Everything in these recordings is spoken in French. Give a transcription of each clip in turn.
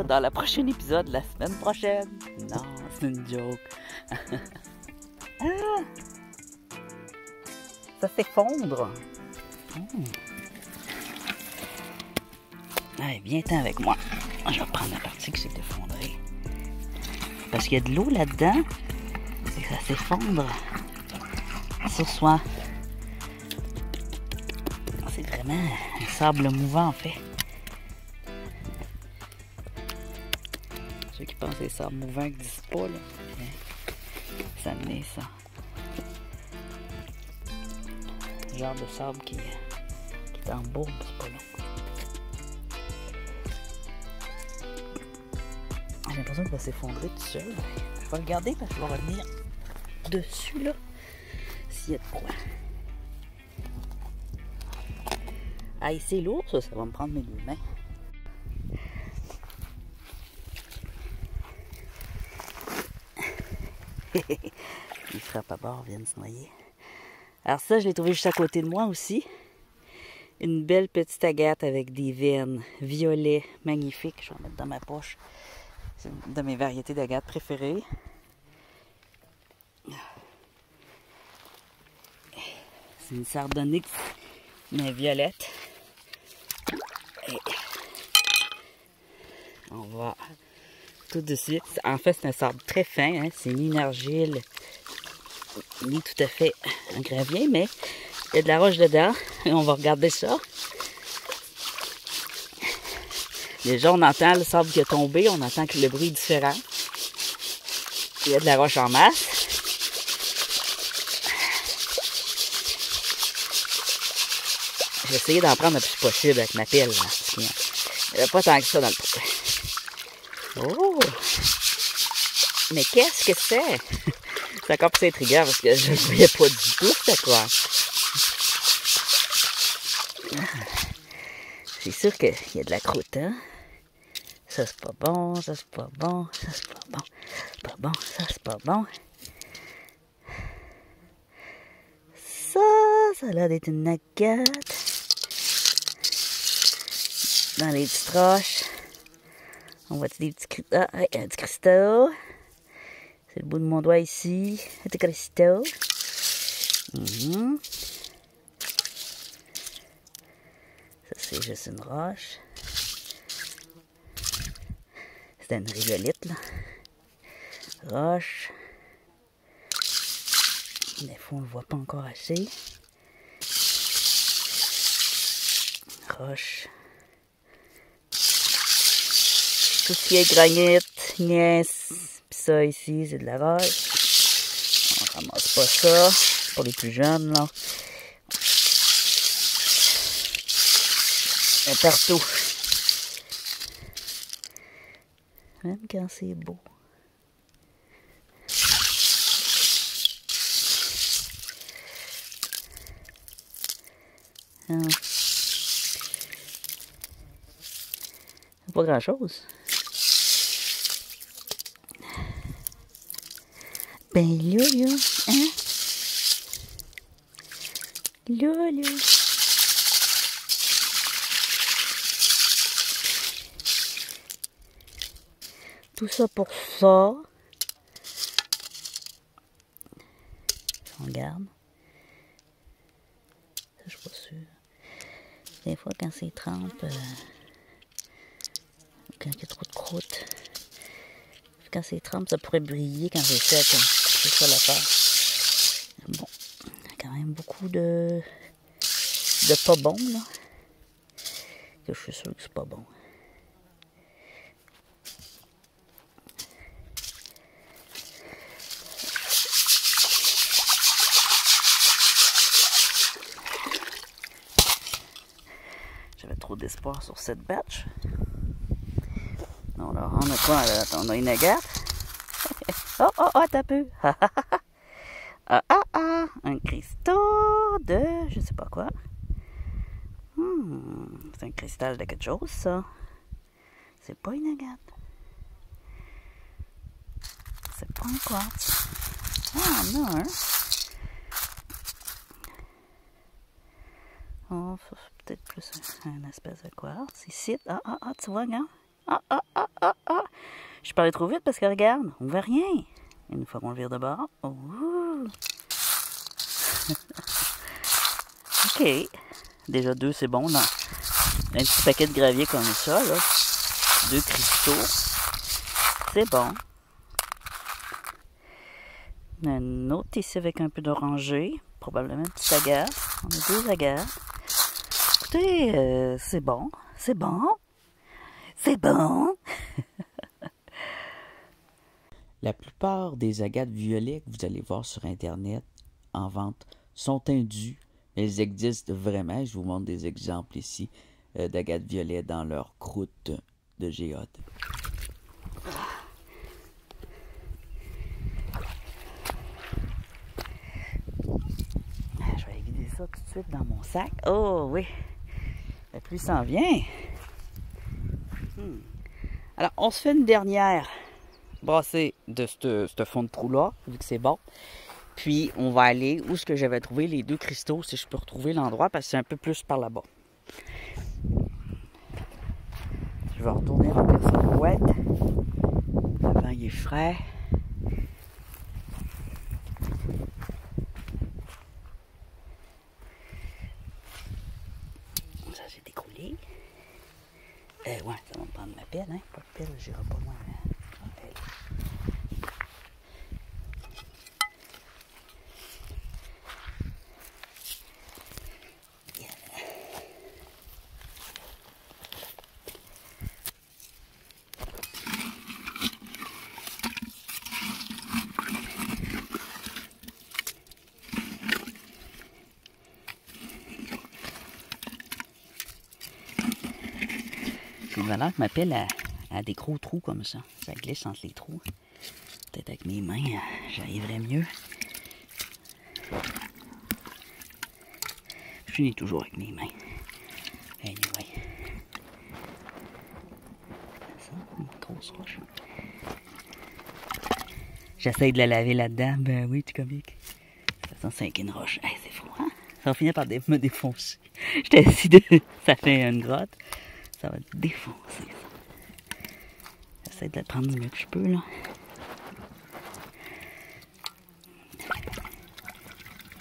ça dans le prochain épisode la semaine prochaine. Non, c'est une joke. Ah! Ça s'effondre. Allez, viens-t'en avec moi. Je vais prendre la partie qui s'est effondrée. Parce qu'il y a de l'eau là-dedans. Et ça s'effondre sur soi. C'est vraiment un sable mouvant, en fait. Ceux qui pensent que les sables mouvants n'existent pas, là. Ça amenait ça. Le genre de sable qui est en bourbe, c'est pas long. J'ai l'impression qu'il va s'effondrer tout seul. Je vais le garder parce que je vais revenir dessus, là, s'il y a de quoi. Ah, c'est lourd, ça va me prendre mes deux mains. Les frappes à bord viennent se noyer. Alors ça, je l'ai trouvé juste à côté de moi aussi. Une belle petite agate avec des veines violet magnifiques. Je vais en mettre dans ma poche. C'est une de mes variétés d'agates préférées. C'est une sardonyx, mais violette. Et on va tout de suite. En fait, c'est un sable très fin. Hein? C'est ni une argile, ni tout à fait un gravier, mais il y a de la roche dedans. Et on va regarder ça. Déjà, on entend le sable qui est tombé. On entend que le bruit est différent. Il y a de la roche en masse. J'ai essayé d'en prendre le plus possible avec ma pelle. Là, parce qu'il n'y avait pas tant que ça dans le trou. Oh! Mais qu'est-ce que c'est? C'est encore plus intriguant parce que je ne voyais pas du tout c'était quoi. C'est sûr qu'il y a de la croûte, hein? Ça c'est pas bon, ça c'est pas bon, ça c'est pas bon. Pas bon, ça c'est pas bon. Ça a l'air d'être une agate. Dans les petites roches. On voit des petits cristaux. Ah, oui, un petit cristaux. C'est le bout de mon doigt ici. Un petit cristaux. Ça, c'est juste une roche. C'est une rigolite, là. Roche. Des fois, on ne le voit pas encore assez. Roche. Tout ce qui est granit, gneiss, puis ça ici, c'est de la roche. On ramasse pas ça. C'est pour les plus jeunes, là. Et partout. Même quand c'est beau. Pas grand chose. Ben là, hein? Là. Tout ça pour ça. On regarde. Ça, je suis pas sûre. Des fois, quand c'est trempe, quand il y a trop de croûte, quand c'est trempe, ça pourrait briller quand c'est sec. Hein. C'est ça l'affaire. Bon, il y a quand même beaucoup de pas bon, là. Que je suis sûre que c'est pas bon. J'avais trop d'espoir sur cette batch. Non, alors, on a quoi là? On a une agate. Oh, t'as peu. Un cristaux de je sais pas quoi. C'est un cristal de quelque chose, ça. C'est pas une agate. C'est pas un quartz. Ah, non, hein? Oh, peut-être plus un espèce de quartz. Ici, tu vois, regarde. Ah, ah, ah, ah, ah. Je suis pas allée trop vite parce que regarde, on voit rien. Une fois qu'on le vire de bord. Oh. OK. Déjà 2, c'est bon. Dans un petit paquet de gravier comme ça, là. 2 cristaux. C'est bon. On a une autre ici avec un peu d'oranger. Probablement une petite agate. On a 2 agates. Écoutez, c'est bon. C'est bon. C'est bon. La plupart des agates violets que vous allez voir sur Internet en vente sont indues. Elles existent vraiment. Je vous montre des exemples ici d'agates violets dans leur croûte de géode. Je vais vider ça tout de suite dans mon sac. Oh oui, la pluie s'en vient. Alors, on se fait une dernière brassée de ce fond de trou-là, vu que c'est bon. Puis, on va aller où est-ce que j'avais trouvé les 2 cristaux, si je peux retrouver l'endroit, parce que c'est un peu plus par là-bas. Je vais retourner remplir sa boîte. Le vent, il est frais. Ça, j'ai découlé. Ouais, ça va me prendre ma pelle, hein. Pas de pelle, j'irai pas loin. J'ai le valeur que ma pelle a des gros trous comme ça. Ça glisse entre les trous. Peut-être avec mes mains, j'arriverais mieux. Je finis toujours avec mes mains. Anyway. Ça, une grosse roche. J'essaie de la laver là-dedans. Ben oui, tu comique. De toute façon, c'est une roche. Hey, c'est fou, hein? Ça va finir par me défoncer. J'étais assis de... Ça fait une grotte. Ça va te défoncer, ça. J'essaie de la prendre du mieux que je peux, là.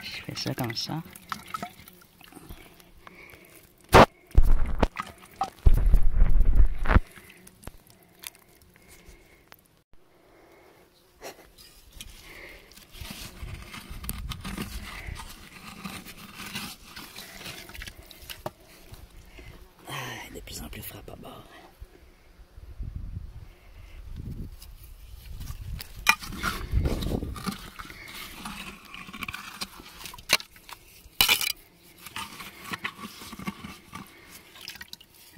Je fais ça comme ça. De plus en plus frappe à bord.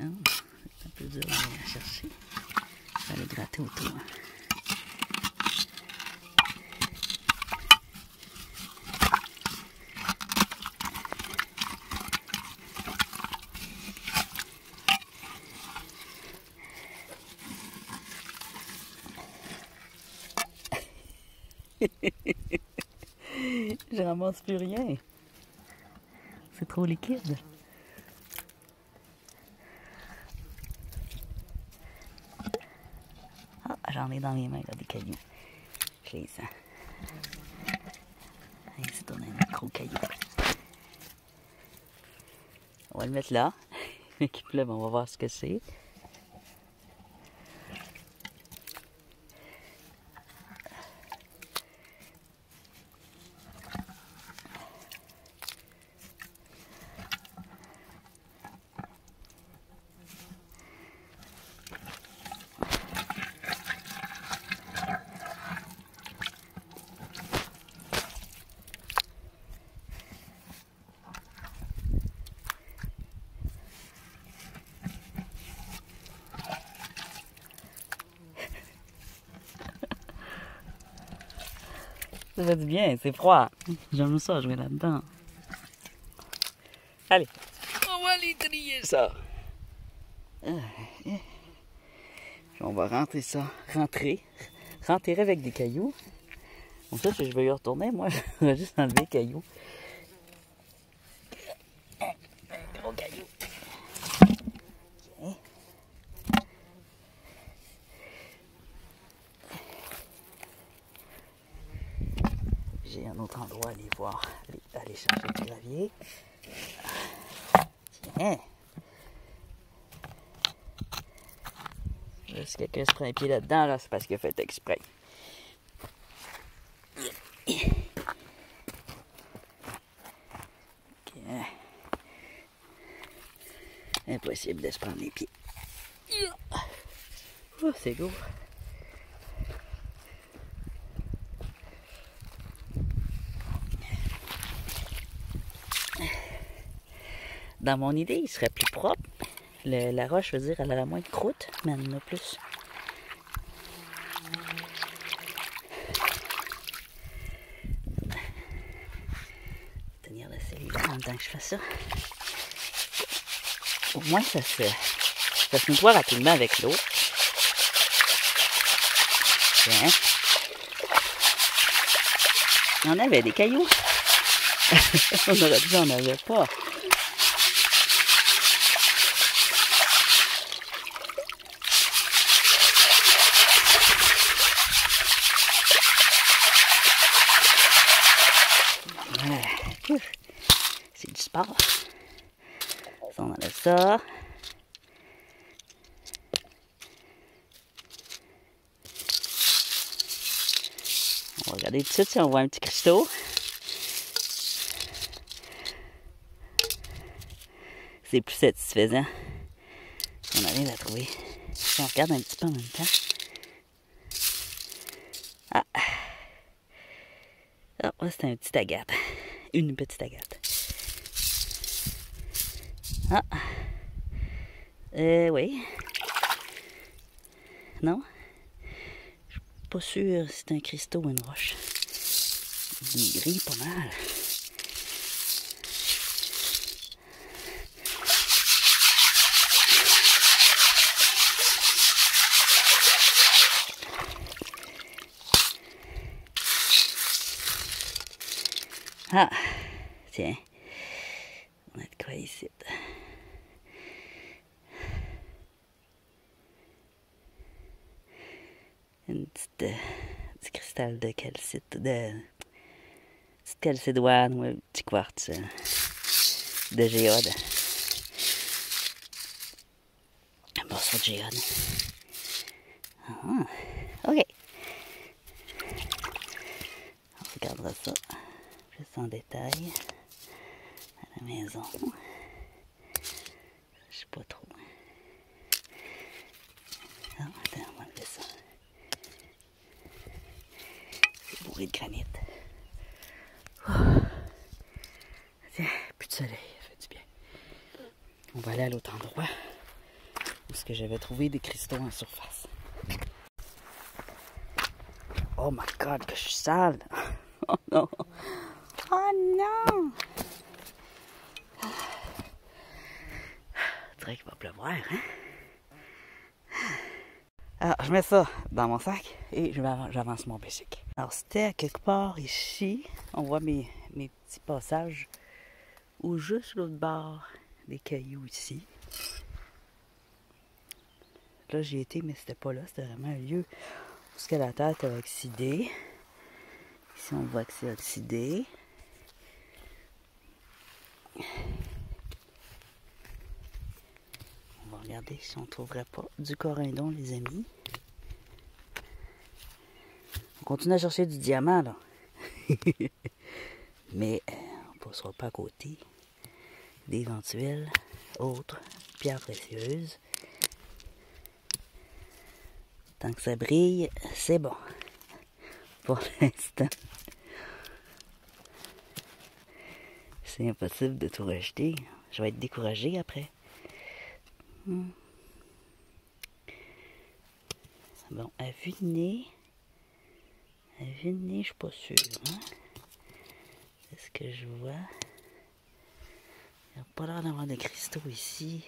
Oh, c'est un peu dur à aller la chercher. Je vais aller gratter autour. Je ramasse plus rien. C'est trop liquide. Ah, j'en ai dans les mains, là, des cailloux. Je les sens. Ici, on a un gros caillou. On va le mettre là. Qui pleut, on va voir ce que c'est. Ça fait du bien, c'est froid. J'aime ça, jouer là-dedans. Allez, on va aller trier ça. On va rentrer ça. Rentrer avec des cailloux. Comme ça, si je veux y retourner, moi, je vais juste enlever les cailloux. Gros caillou. Okay. j'ai un autre endroit à aller voir, aller chercher du gravier. Tiens! Si quelqu'un se prend un pied là-dedans, là, c'est parce qu'il a fait exprès. Okay. Impossible de se prendre les pieds. Oh, c'est lourd. Dans mon idée, il serait plus propre. La roche, je veux dire, elle a moins de croûte, mais elle en a plus. Tenir la cellule en même temps que je fais ça. Au moins, ça se nettoie rapidement avec l'eau. Tiens. On avait des cailloux. On aurait dit qu'on n'en avait pas. C'est du sport. Ça, on enlève ça. On va regarder tout de suite si on voit un petit cristaux. C'est plus satisfaisant. On arrive à trouver. Si on regarde un petit peu en même temps. Ah! Ah, c'est un petit agate. Une petite agate. Ah! Oui. Non? Je suis pas sûr si c'est un cristaux ou une roche. Il grille pas mal. Ah! Tiens. On a de quoi ici. Une petite, petit cristal de calcite, petite calcédoine ou un petit quartz de géode. Un morceau de géode. Ah, ok. On regardera ça plus en détail à la maison. Je sais pas trop. Ah, attends, on va enlever ça. C'est bourré de granit. Oh. Tiens, plus de soleil, ça fait du bien. On va aller à l'autre endroit où est-ce que j'avais trouvé des cristaux en surface. Oh my god, que je suis sale! Oh non! Oh non! On dirait qu'il va pleuvoir, hein? Alors, je mets ça dans mon sac et j'avance mon bicycle. Alors, c'était à quelque part ici. On voit mes petits passages. Ou juste l'autre bord des cailloux ici. Là, j'y étais, mais c'était pas là. C'était vraiment un lieu où la terre était oxydée. Ici, on voit que c'est oxydé. On va regarder si on ne trouverait pas du corindon, les amis. On continue à chercher du diamant, là. Mais on ne passera pas à côté d'éventuelles autres pierres précieuses. Tant que ça brille, c'est bon. Pour l'instant. C'est impossible de tout rejeter. Je vais être découragée après. Bon, à vue de nez, je suis pas sûre. Hein? C'est ce que je vois. Il n'y a pas l'air d'avoir de cristaux ici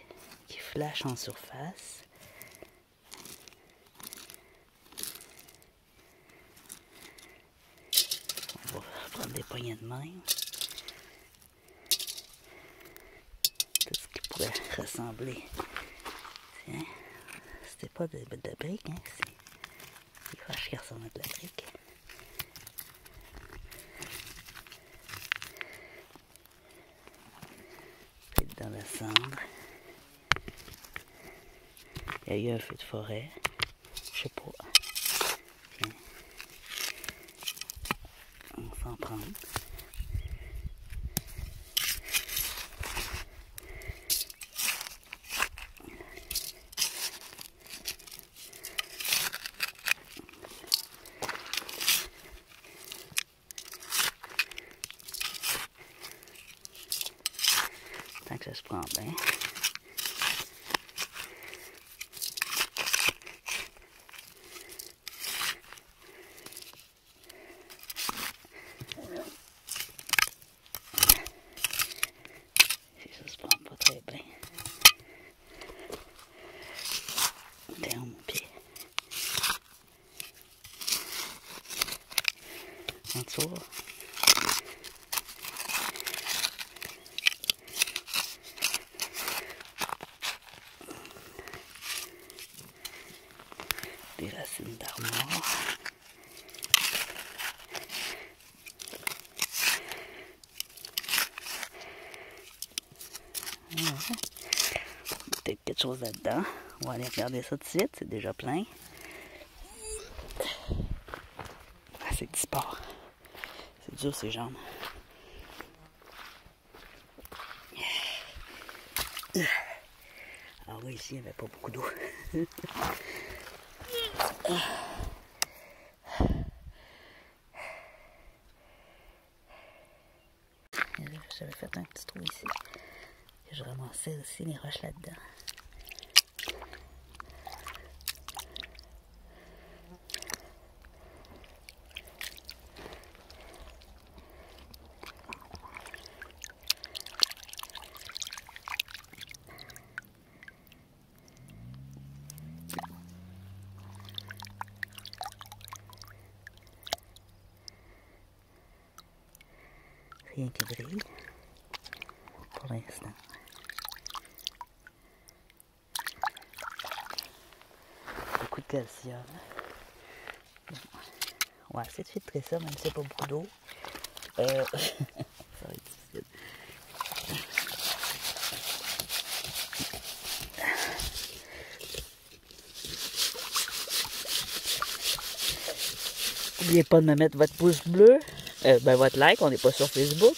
qui flashent en surface. On va prendre des poignées de main. Tout ce qui pourrait ressembler. Tiens, c'était pas de briques, hein, c'est des roches qui ressemblent à de la brique. descendre. Il y a eu un feu de forêt. Je sais pas. Tiens. On va s'en prendre. Tant que ça se prend bien. Si ça se prend pas très bien. Tiens, mon pied. En dessous. Des racines d'armoire. Peut-être quelque chose là-dedans. On va aller regarder ça tout de suite, c'est déjà plein. Ah, c'est du sport. C'est dur ces jambes. Ah oui, ici, il n'y avait pas beaucoup d'eau. J'avais fait un petit trou ici. Je ramassais aussi les roches là-dedans. Rien qui brille pour l'instant. Beaucoup de calcium. On va essayer de filtrer ça, même si c'est pas beaucoup d'eau. Ça va être difficile. N'oubliez pas de me mettre votre pouce bleu. Ben votre like, on n'est pas sur Facebook.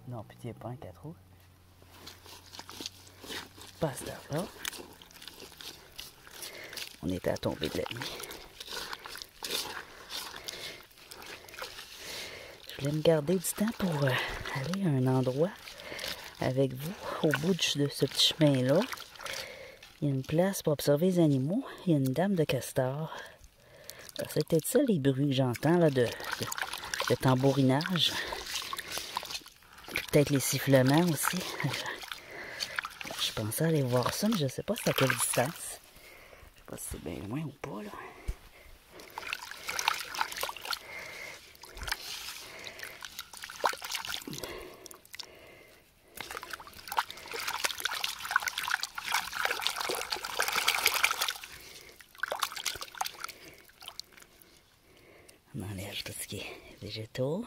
Non, pitié, pas un 4 roues. Pas cette heure-là. On était à tomber de la nuit. Je voulais me garder du temps pour aller à un endroit avec vous, au bout de ce petit chemin-là. Il y a une place pour observer les animaux. Il y a une dame de castor. C'est peut-être ça les bruits que j'entends là de tambourinage. Peut-être les sifflements aussi. Je pensais aller voir ça, mais je ne sais pas c'est à quelle distance. Je sais pas si c'est bien loin ou pas là. On enlève tout ce qui est végétaux.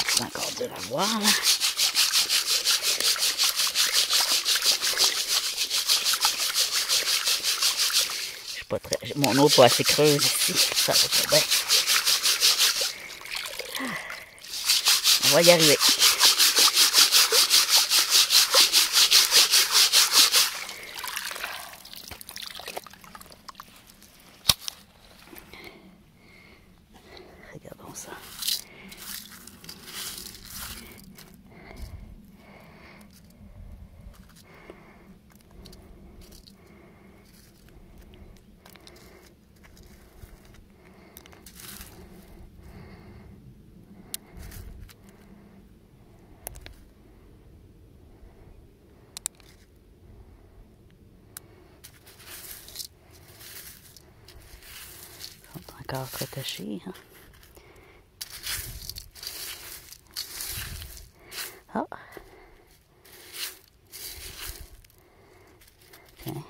C'est encore dur à voir là. Je suis pas très. Mon eau n'est pas assez creuse ici. Ça va pas bien. On va y arriver. Regardons ça. Ils sont encore très tachés, hein? Ah! Tiens.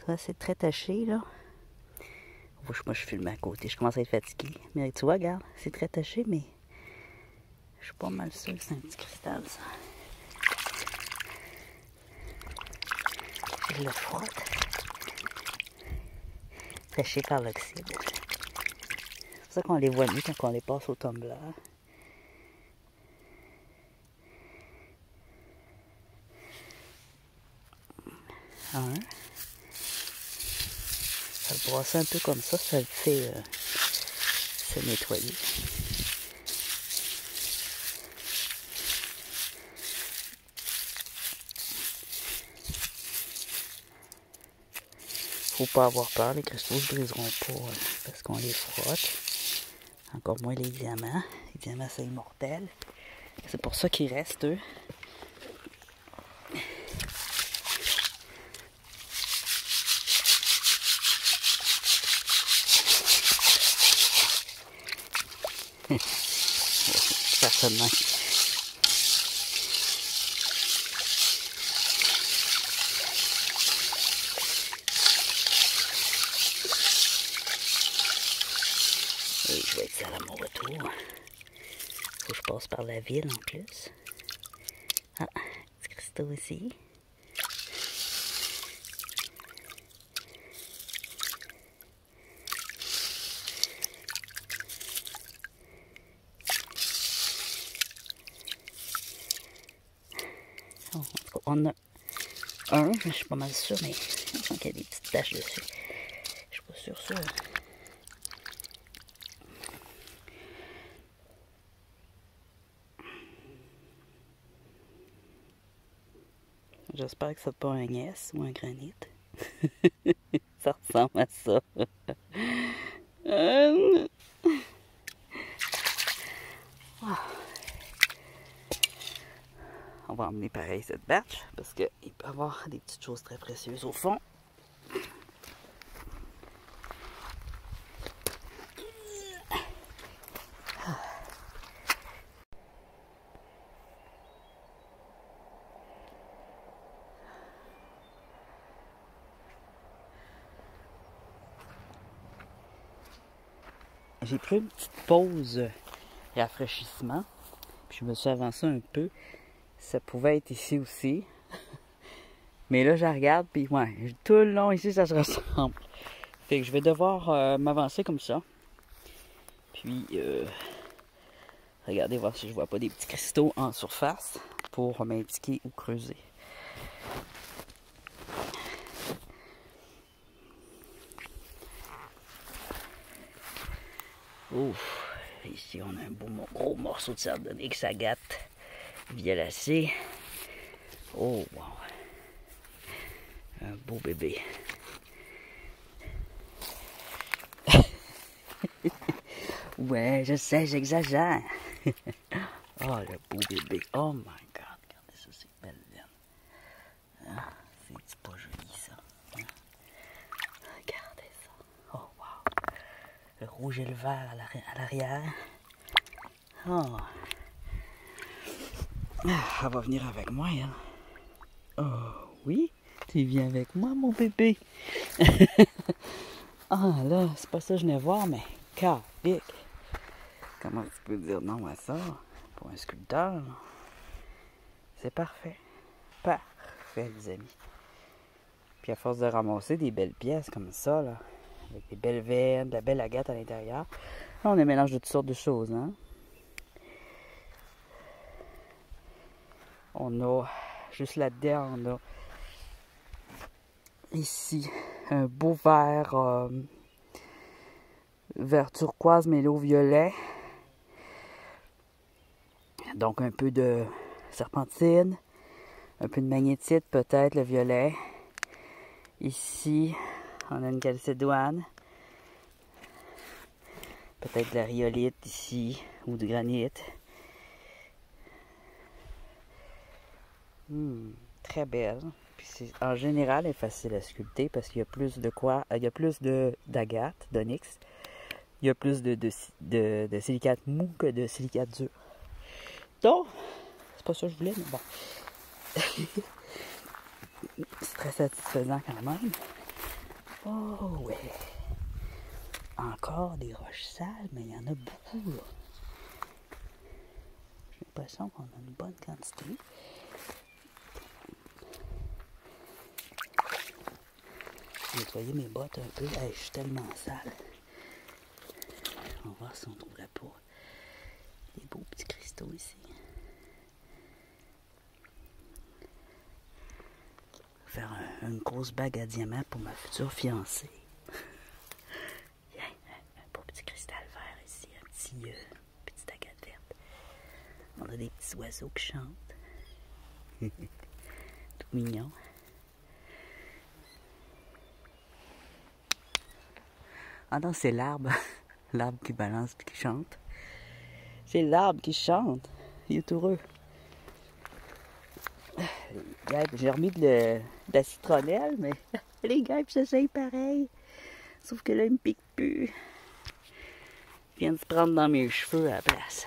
Ça, c'est très taché, là. Moi, je filme à côté. Je commence à être fatiguée. Mais tu vois, regarde, c'est très taché, mais je suis pas mal sûre que c'est un petit cristal, ça. Je le frotte. Taché par l'oxyde. C'est pour ça qu'on les voit mieux quand on les passe au tumbler. Un. Ça le brasser un peu comme ça le fait se nettoyer. Faut pas avoir peur, les cristaux ne se briseront pas parce qu'on les frotte. Encore moins les diamants. Les diamants, c'est immortel. C'est pour ça qu'ils restent, eux. Certainement. Et je vais être sale à mon retour. Faut que je passe par la ville en plus. Ah, petit cristaux ici. Oh, on a un, je suis pas mal sûre, mais il manque des petites taches dessus. Je suis pas sûre. J'espère que c'est pas un S ou un granit. Ça ressemble à ça. On va emmener pareil cette batch parce qu'il peut y avoir des petites choses très précieuses au fond. J'ai pris une petite pause rafraîchissement. Puis je me suis avancé un peu. Ça pouvait être ici aussi. Mais là, je la regarde, puis ouais, tout le long ici, ça se ressemble. Fait que je vais devoir m'avancer comme ça. Puis, regardez, voir si je vois pas des petits cristaux en surface pour m'indiquer où creuser. Ouf! Ici, on a un gros morceau de sardonyx agate violacé. Oh, wow! Un beau bébé. Ouais, je sais, j'exagère. Oh, le beau bébé. Oh my God, regardez ça, c'est belle veine. Ah, c'est pas joli, ça. Hein? Regardez ça. Oh, wow. Le rouge et le vert à l'arrière. Oh. Ah, elle va venir avec moi, hein. Oh, oui, tu viens avec moi, mon bébé. Ah, là, c'est pas ça que je venais voir, mais calique. Comment tu peux dire non à ça pour un sculpteur? C'est parfait. Parfait, les amis. Puis à force de ramasser des belles pièces comme ça, là, avec des belles veines, de la belle agate à l'intérieur, là, on a un mélange de toutes sortes de choses, hein. On a, juste là-dedans, on a ici un beau vert, vert turquoise mêlé au violet. Donc un peu de serpentine, un peu de magnétite, peut-être le violet. Ici, on a une calcédoine. Peut-être de la rhyolite ici, ou du granit. Très belle. Puis en général, elle est facile à sculpter parce qu'il y a plus de quoi, il y a plus d'agate, d'onyx. Il y a plus de silicate mou que de silicate dur. Donc, c'est pas ça que je voulais, mais bon. C'est très satisfaisant quand même. Oh, ouais. Encore des roches sales, mais il y en a beaucoup, là. J'ai l'impression qu'on a une bonne quantité. J'ai nettoyé mes bottes un peu. Hey, je suis tellement sale. On va voir si on ne trouvera pas des beaux petits cristaux ici. Faire une grosse bague à diamants pour ma future fiancée. Yeah, un beau petit cristal vert ici, un petit agate verte. On a des petits oiseaux qui chantent. Tout mignon. Ah non, c'est l'arbre. L'arbre qui balance et qui chante. C'est l'arbre qui chante. Il est heureux. J'ai remis de la citronnelle, mais les guêpes s'essayent pareil. Sauf que là, ils me piquent plus. Ils viennent se prendre dans mes cheveux à la place.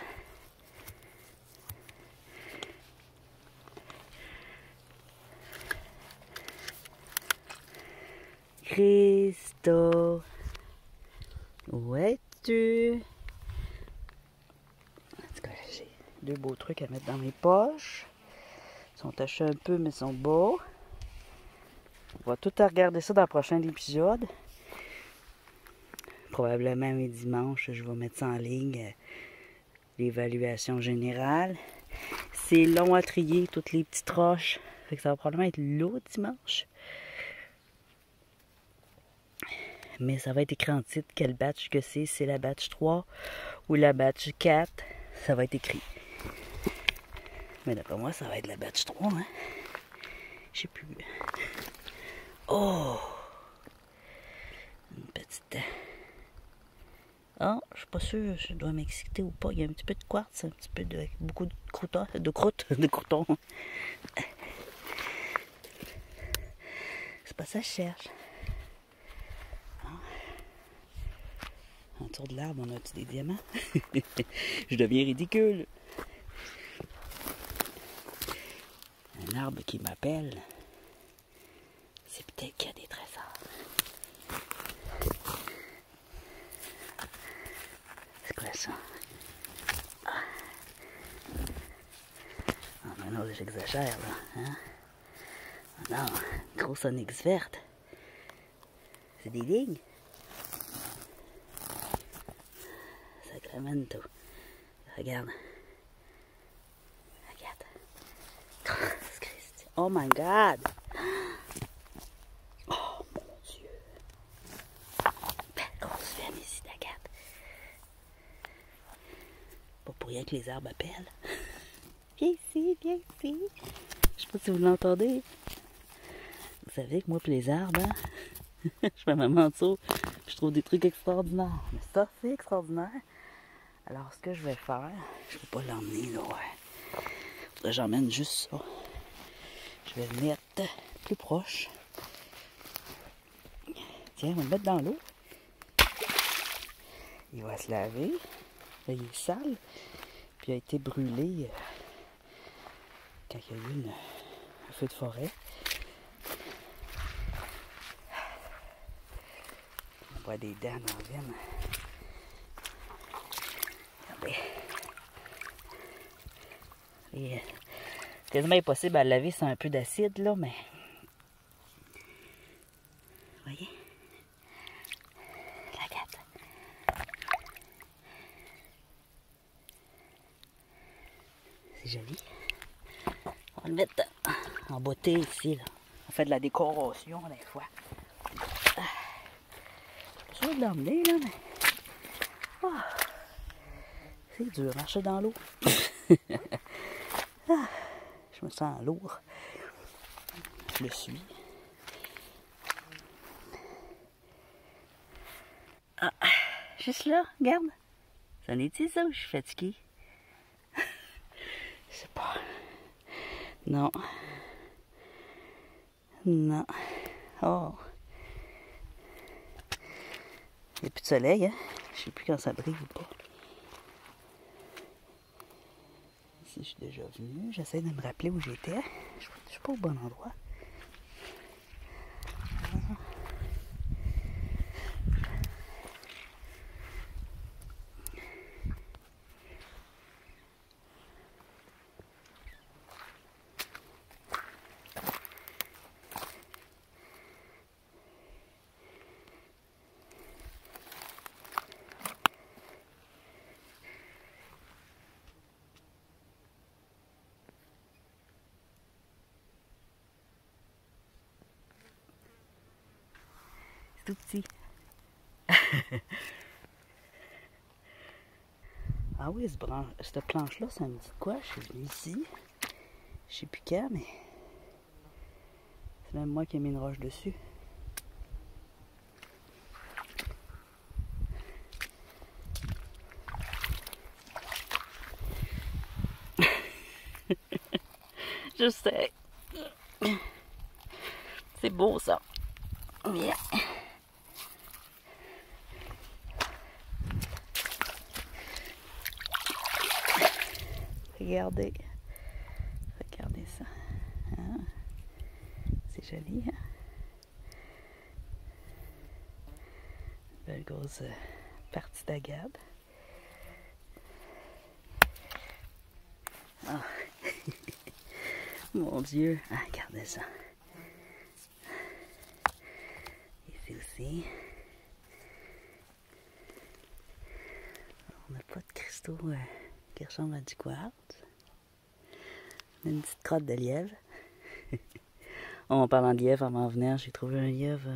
Christo, où es-tu? En tout cas, j'ai 2 beaux trucs à mettre dans mes poches. Ils sont tachés un peu, mais sont beaux. On va tout regarder ça dans le prochain épisode. Probablement mes dimanches, je vais mettre ça en ligne. L'évaluation générale. C'est long à trier, toutes les petites roches. Fait que ça va probablement être l'autre dimanche. Mais ça va être écrit en titre quel batch que c'est. C'est la batch 3 ou la batch 4. Ça va être écrit. Mais d'après moi, ça va être la batch 3. Hein? Je sais plus. Oh! Une petite... Oh, je suis pas sûre, je dois m'exciter ou pas. Il y a un petit peu de quartz, un petit peu de... beaucoup de croûtons, de croûtons. C'est pas ça que je cherche. Autour de l'arbre, on a-tu des diamants? Je deviens ridicule. Un arbre qui m'appelle. C'est peut-être qu'il y a des trésors. C'est quoi ça? Ah mais non, j'exagère là. Hein? Ah non, grosse onyx verte. C'est des lignes. Sacramento. Regarde. Regarde. Oh my God. Oh mon Dieu. Belle grosse veine ici d'agate. Pas pour rien que les arbres appellent. Viens ici, viens ici. Je sais pas si vous l'entendez. Vous savez que moi et les arbres, hein? Je fais ma mentir. Je trouve des trucs extraordinaires. Mais ça, c'est extraordinaire. Alors, ce que je vais faire, je ne vais pas l'emmener là. Ouais. J'emmène juste ça. Je vais le mettre plus proche. Tiens, on va le mettre dans l'eau. Il va se laver. Là, il est sale. Puis il a été brûlé quand il y a eu un feu de forêt. On voit des dents dans la veine. Regardez. C'est quasiment impossible à laver sans un peu d'acide, là, mais... Vous voyez? L'agate. C'est joli. On va le mettre en beauté ici, là. On fait de la décoration, des fois. Je suis pas sûre de l'emmener, là, mais... Oh. C'est dur, marcher dans l'eau. Ah. Je me sens lourd. Je le suis. Ah, juste là, regarde. Ça en est-il ça ou je suis fatiguée? Je sais pas. Non. Non. Oh. Il n'y a plus de soleil, hein? Je sais plus quand ça brille ou pas. Ici, je suis déjà venue. J'essaie de me rappeler où j'étais. Je suis pas au bon endroit. C'est tout petit. Ah oui, cette planche-là, ça me dit quoi? Je suis venue ici. Je sais plus quand, mais c'est même moi qui ai mis une roche dessus. Je sais. C'est beau ça. Bien. Regardez. Regardez ça. Hein? C'est joli, hein? Belle grosse partie d'agave. Ah. Mon Dieu. Ah, regardez ça. Ici aussi. On n'a pas de cristaux qui ressemblent à du quartz. On a une petite crotte de lièvre. En parlant de lièvre, en m'en venant, j'ai trouvé un lièvre.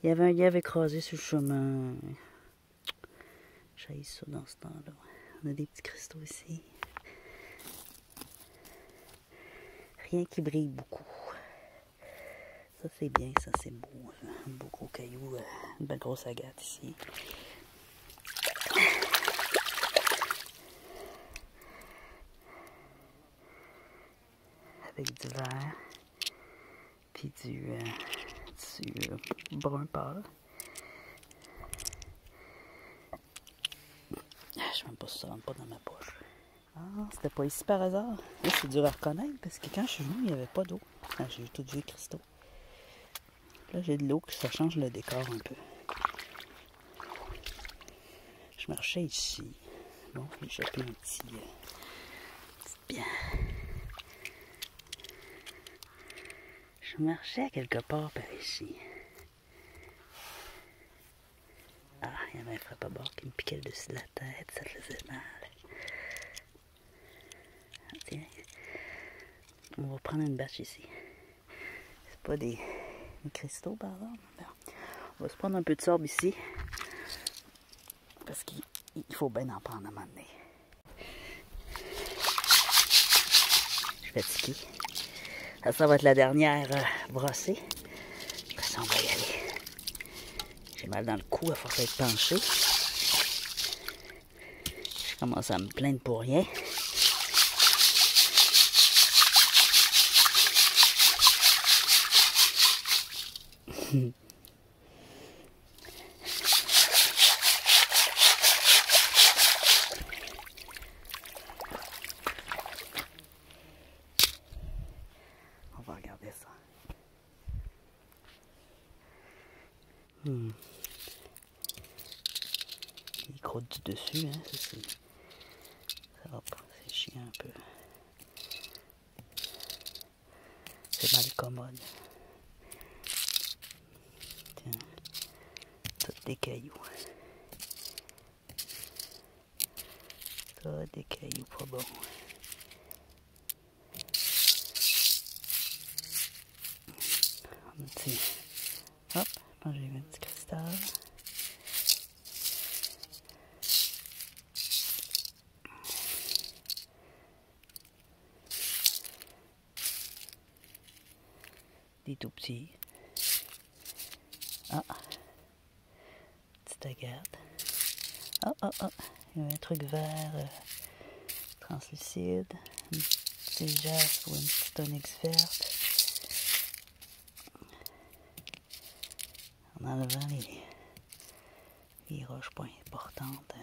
Il y avait un lièvre écrasé sur le chemin. J'ai ça dans ce temps-là. On a des petits cristaux ici. Rien qui brille beaucoup. Ça c'est bien, ça c'est beau. Un beau gros caillou, une belle grosse agate ici. Avec du vert. Puis du brun pâle. Je sais même pas si ça rentre pas dans ma poche. Ah, c'était pas ici par hasard. Là, c'est dur à reconnaître parce que quand je suis venue, il n'y avait pas d'eau. Ah, j'ai tout vu les cristaux. Là, j'ai de l'eau, ça change le décor un peu. Je marchais ici. Bon, j'ai pris un petit bien. Je marchais quelque part par ici. Ah, il y avait un frappe à bord qui me piquait le dessus de la tête, ça faisait mal. Ah, tiens, on va prendre une bâche ici. C'est pas des cristaux par exemple. On va se prendre un peu de sorbe ici. Parce qu'il faut bien en prendre à un moment donné. Je suis fatiguée. Ça va être la dernière brossée. Après ça, on va y aller. J'ai mal dans le cou à force d'être penché. Je commence à me plaindre pour rien. On va regarder ça. Il crotte du dessus, hein, ça va pas, c'est chiant un peu. C'est mal commode. Tiens, tout des cailloux. Ça, des cailloux pas bons. Tiens, hop, j'ai vu un petit cristal. Des tout petits. Ah, petite agate. Oh, il y a un truc vert translucide. Une petite jaspe ou une petite onyx verte. En enlevant les roches pas importantes,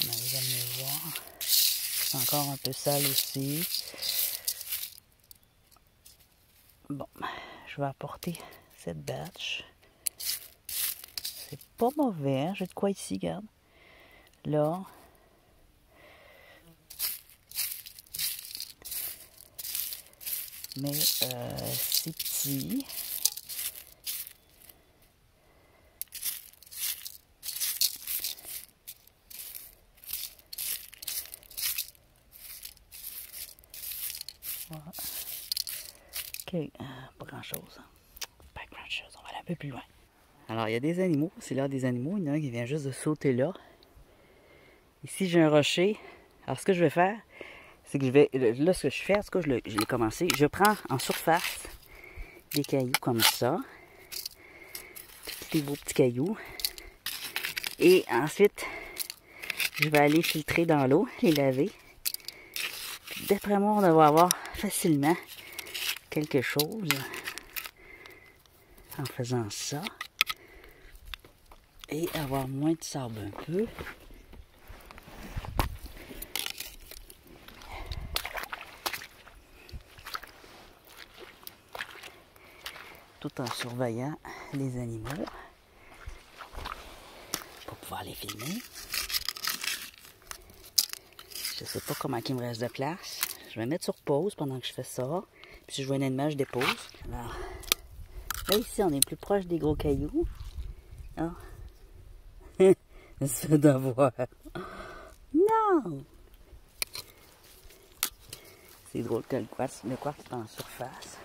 on arrive à mieux voir. c'est encore un peu sale aussi. Bon, je vais apporter cette batch. C'est pas mauvais, hein? J'ai de quoi ici, regarde. Là. Mais c'est petit. Voilà. Ok, pas grand chose. Pas grand chose, on va aller un peu plus loin. Alors, il y a des animaux, c'est l'heure des animaux. Il y en a un qui vient juste de sauter là. Ici, j'ai un rocher. Alors, ce que je vais faire, c'est que je vais. Là, ce que je fais, en tout cas, je l'ai commencé. Je prends en surface des cailloux comme ça. Tous les beaux petits cailloux. Et ensuite, je vais aller filtrer dans l'eau, les laver. D'après moi, on devrait avoir facilement quelque chose en faisant ça. Et avoir moins de sable un peu. Tout en surveillant les animaux pour pouvoir les filmer. Je sais pas comment il me reste de place. Je vais mettre sur pause pendant que je fais ça. Puis si je vois un animal, je dépose. Alors, là ici, on est plus proche des gros cailloux. Ah. C'est d'avoir. Non! C'est drôle que le quartz est en surface.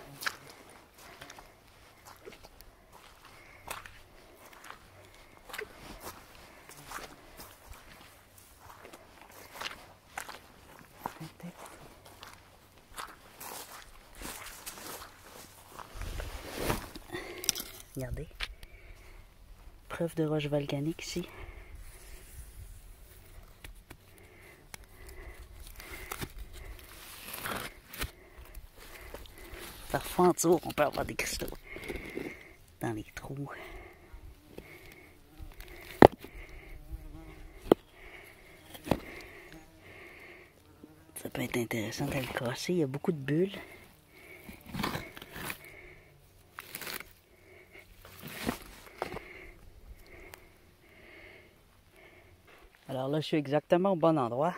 Regardez. Preuve de roche volcanique ici. Parfois en dessous, on peut avoir des cristaux dans les trous. Ça peut être intéressant de le casser. Il y a beaucoup de bulles. Alors là, je suis exactement au bon endroit.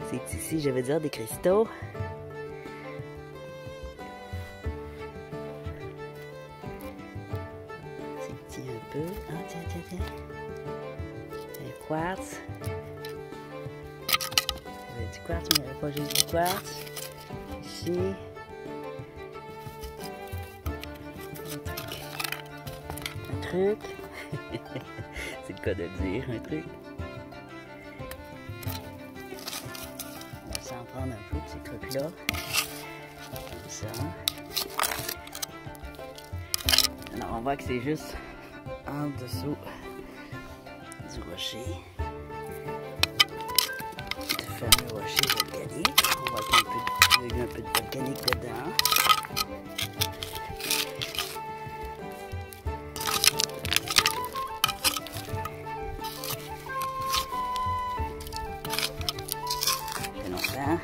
C'est ici, je vais dire, des cristaux. C'est petit un peu. Ah, tiens. Un quartz. Il y avait du quartz, mais il n'y avait pas juste du quartz. Ici. Un truc. C'est le cas de le dire, un truc. On va s'en prendre un peu de ces trucs-là. Comme ça. Alors, on voit que c'est juste en dessous du rocher. Du fameux rocher volcanique. On voit qu'il y a un peu de volcanique dedans. Ça fait longtemps.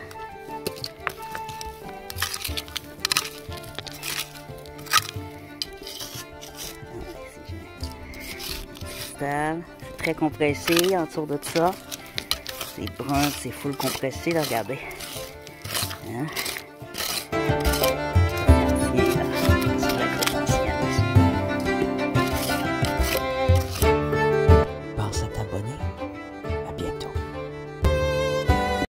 C'est très compressé en dessous de ça. C'est brun, c'est full compressé, là, regardez. Hein?